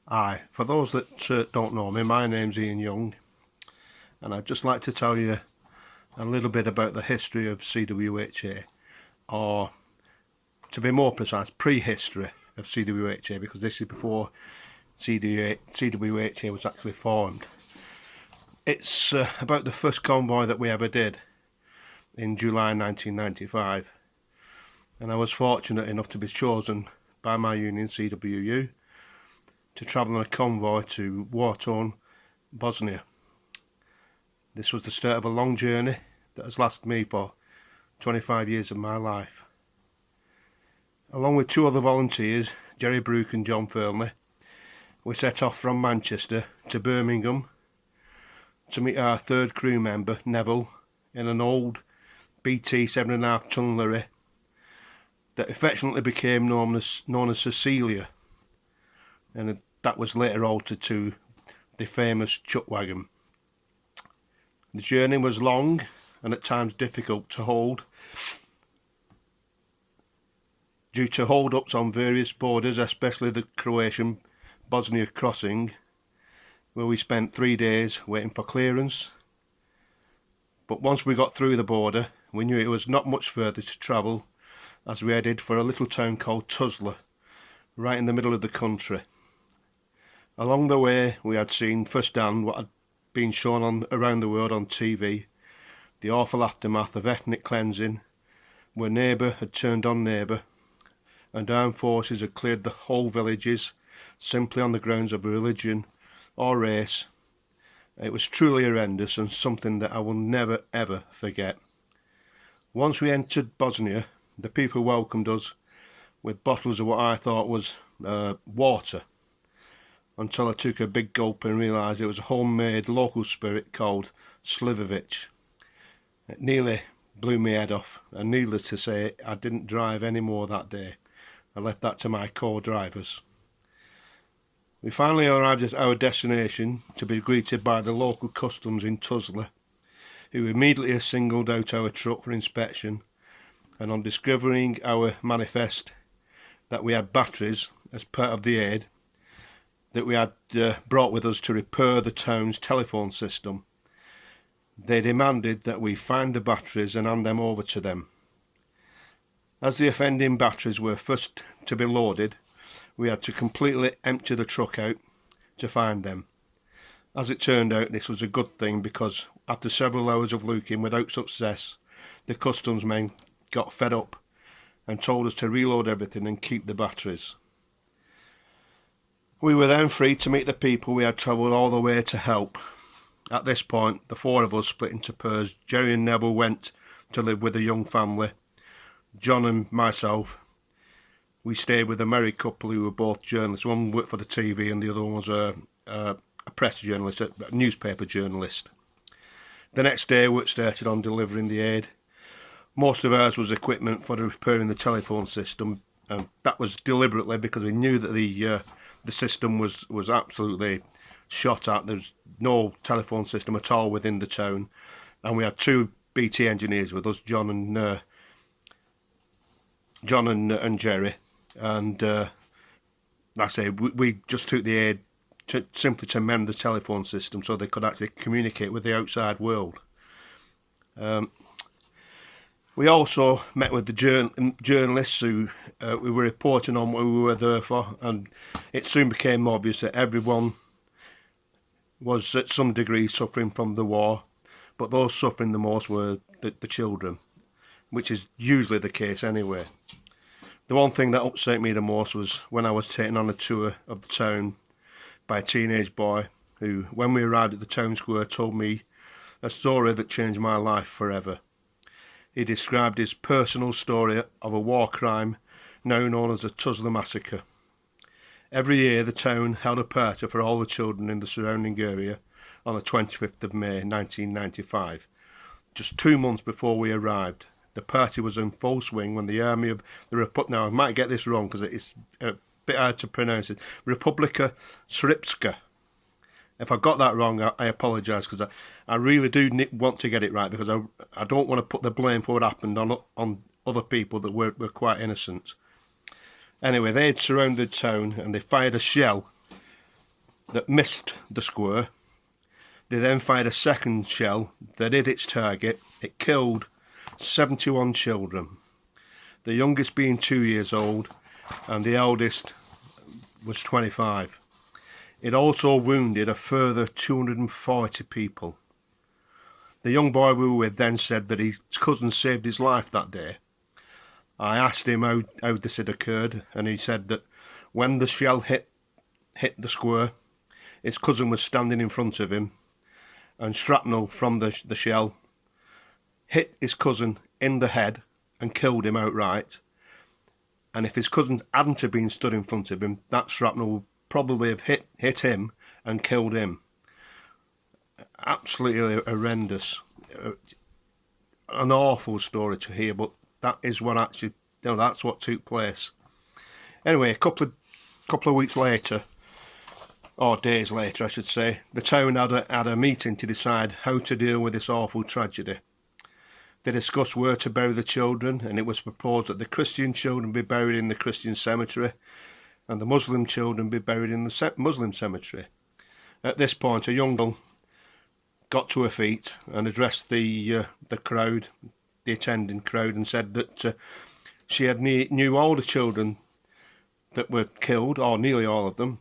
Hi, for those that don't know me, my name's Ian Young, and I'd just like to tell you a little bit about the history of CWUHA, or to be more precise, prehistory of CWUHA, because this is before CWUHA was actually formed. It's about the first convoy that we ever did in July 1995, and I was fortunate enough to be chosen by my union, CWU, to travel on a convoy to war-torn Bosnia. This was the start of a long journey that has lasted me for 25 years of my life. Along with two other volunteers, Jerry Brook and John Fernley, we set off from Manchester to Birmingham to meet our third crew member, Neville, in an old BT 7.5 ton lorry that affectionately became known as Cecilia, and that was later altered to the famous chuck wagon. The journey was long and at times difficult to hold due to hold-ups on various borders, especially the Croatian-Bosnia crossing, where we spent 3 days waiting for clearance. But once we got through the border, we knew it was not much further to travel as we headed for a little town called Tuzla, right in the middle of the country. Along the way, we had seen firsthand what had been shown around the world on TV, the awful aftermath of ethnic cleansing, where neighbour had turned on neighbour, and armed forces had cleared the whole villages simply on the grounds of religion or race. It was truly horrendous and something that I will never ever forget. Once we entered Bosnia, the people welcomed us with bottles of what I thought was water, until I took a big gulp and realised it was a homemade local spirit called Slivovic. It nearly blew my head off, and needless to say, I didn't drive any more that day. I left that to my co-drivers. We finally arrived at our destination to be greeted by the local customs in Tuzla, who immediately singled out our truck for inspection, and on discovering our manifest that we had batteries as part of the aid that we had brought with us to repair the town's telephone system, they demanded that we find the batteries and hand them over to them. As the offending batteries were first to be loaded, we had to completely empty the truck out to find them. As it turned out, this was a good thing, because after several hours of looking without success, the customs men got fed up and told us to reload everything and keep the batteries. We were then free to meet the people we had travelled all the way to help. At this point, the four of us split into pairs. Jerry and Neville went to live with a young family. John and myself, we stayed with a married couple who were both journalists. One worked for the TV and the other one was a press journalist, a newspaper journalist. The next day, work started on delivering the aid. Most of ours was equipment for repairing the telephone system, and that was deliberately because we knew that the system was absolutely shot at. There was no telephone system at all within the town, and we had two BT engineers with us, John and Jerry, and like I say, we just took the aid simply to mend the telephone system so they could actually communicate with the outside world. We also met with the journalists who we were reporting on what we were there for, and it soon became obvious that everyone was at some degree suffering from the war, but those suffering the most were the children, which is usually the case anyway. The one thing that upset me the most was when I was taken on a tour of the town by a teenage boy who, when we arrived at the town square, told me a story that changed my life forever. He described his personal story of a war crime now known as the Tuzla massacre. Every year the town held a party for all the children in the surrounding area on the 25th of May 1995. Just 2 months before we arrived, the party was in full swing when the army of the Republika, now I might get this wrong because it's a bit hard to pronounce it, Republika Srpska. If I got that wrong, I apologise, because I really do want to get it right, because I don't want to put the blame for what happened on other people that were quite innocent. Anyway, they had surrounded town and they fired a shell that missed the square. They then fired a second shell that hit its target. It killed 71 children, the youngest being 2 years old and the eldest was 25. It also wounded a further 240 people. The young boy we were with then said that his cousin saved his life that day. I asked him how this had occurred, and he said that when the shell hit the square, his cousin was standing in front of him, and shrapnel from the shell hit his cousin in the head and killed him outright. And if his cousin hadn't have been stood in front of him, that shrapnel would probably have hit him and killed him. Absolutely horrendous. An awful story to hear, but that is what actually, that's what took place. Anyway, a couple of weeks later, or days later I should say, the town had a meeting to decide how to deal with this awful tragedy. They discussed where to bury the children, and it was proposed that the Christian children be buried in the Christian cemetery and the Muslim children be buried in the Muslim cemetery. At this point, a young girl got to her feet and addressed the crowd, the attending crowd, and said that she had knew all the children that were killed, or nearly all of them,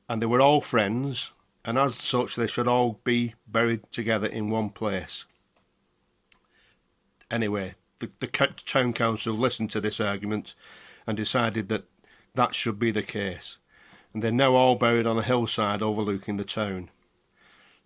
and they were all friends, and as such they should all be buried together in one place. Anyway, the town council listened to this argument and decided that that should be the case, and they're now all buried on a hillside overlooking the town.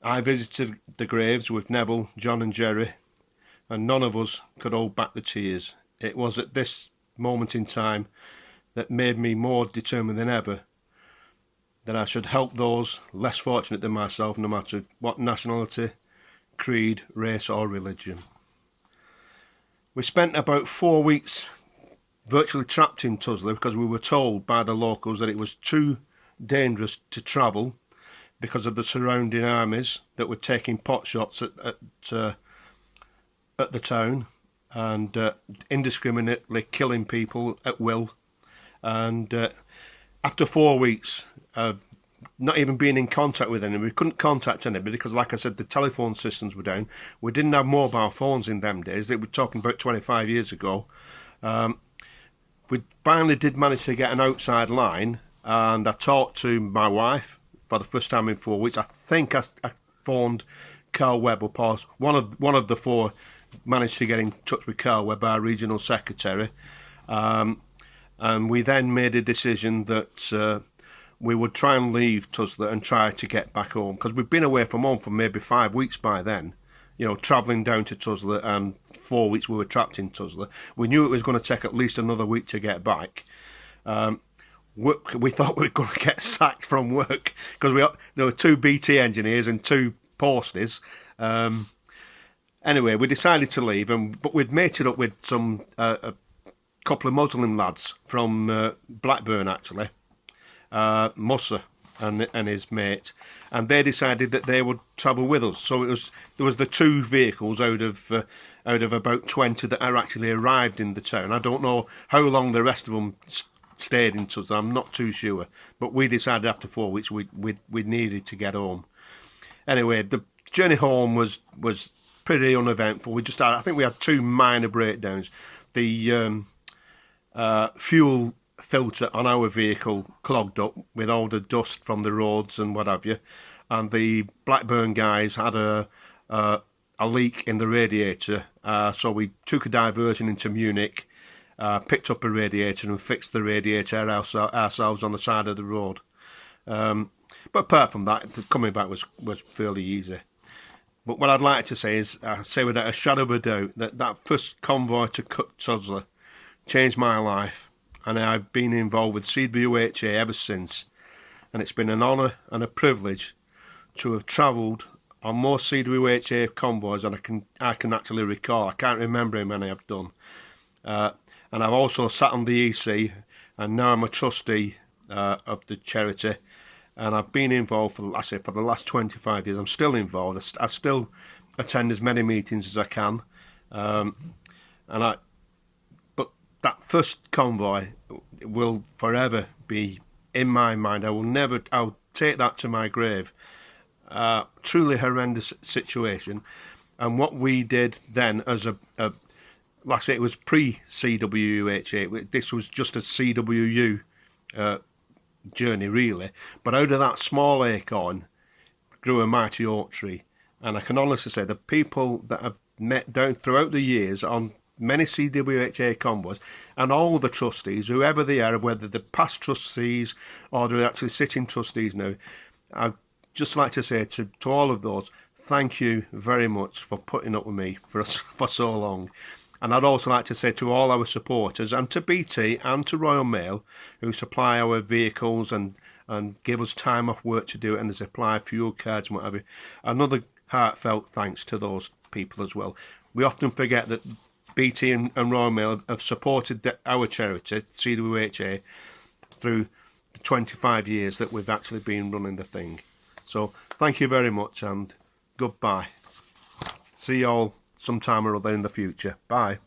I visited the graves with Neville, John and Jerry, and none of us could hold back the tears. It was at this moment in time that made me more determined than ever that I should help those less fortunate than myself, no matter what nationality, creed, race or religion. We spent about 4 weeks virtually trapped in Tuzla because we were told by the locals that it was too dangerous to travel because of the surrounding armies that were taking pot shots at the town and indiscriminately killing people at will. And after 4 weeks of not even being in contact with anybody, we couldn't contact anybody because, like I said, the telephone systems were down. We didn't have mobile phones in them days. They were talking about 25 years ago. We finally did manage to get an outside line, and I talked to my wife for the first time in 4 weeks. I think I phoned Carl Webb up, or one of the four managed to get in touch with Carl Webb, our regional secretary, and we then made a decision that we would try and leave Tuzla and try to get back home, because we'd been away from home for maybe 5 weeks by then, travelling down to Tuzla, and 4 weeks we were trapped in Tuzla. We knew it was going to take at least another week to get back. We thought we were going to get sacked from work because there were 2 BT engineers and 2 posties. Anyway, we decided to leave, but we'd mated up with some a couple of Muslim lads from Blackburn, actually, Musa and his mate, and they decided that they would travel with us. So there was the 2 vehicles out of about 20 that are actually arrived in the town. I don't know how long the rest of them stayed in Tuzla. I'm not too sure, but we decided after 4 weeks we needed to get home. Anyway, the journey home was pretty uneventful. I think we had 2 minor breakdowns. The fuel filter on our vehicle clogged up with all the dust from the roads and what have you, and the Blackburn guys had a leak in the radiator, so we took a diversion into Munich, picked up a radiator and fixed the radiator ourselves on the side of the road. But apart from that, coming back was fairly easy. But what I'd like to say is, I say without a shadow of a doubt, that first convoy to Tuzla changed my life, and I've been involved with CWUHA ever since, and it's been an honour and a privilege to have travelled on more CWUHA convoys than I can actually recall. I can't remember how many I've done. And I've also sat on the EC, and now I'm a trustee of the charity, and I've been involved for the last 25 years. I'm still involved. I still attend as many meetings as I can, but that first convoy will forever be in my mind. I'll take that to my grave. Truly horrendous situation. And what we did then as like I say, it was pre-CWUHA. This was just a CWU journey, really. But out of that small acorn grew a mighty oak tree. And I can honestly say the people that I've met down throughout the years on many CWUHA convoys, and all the trustees, whoever they are, whether they're past trustees or they're actually sitting trustees now, I'd just like to say to all of those, thank you very much for putting up with me for so long. And I'd also like to say to all our supporters, and to BT and to Royal Mail, who supply our vehicles and give us time off work to do it, and they supply fuel cards and whatever, another heartfelt thanks to those people as well. We often forget that BT and Royal Mail have supported our charity, CWUHA, through the 25 years that we've actually been running the thing. So thank you very much, and goodbye. See you all sometime or other in the future. Bye.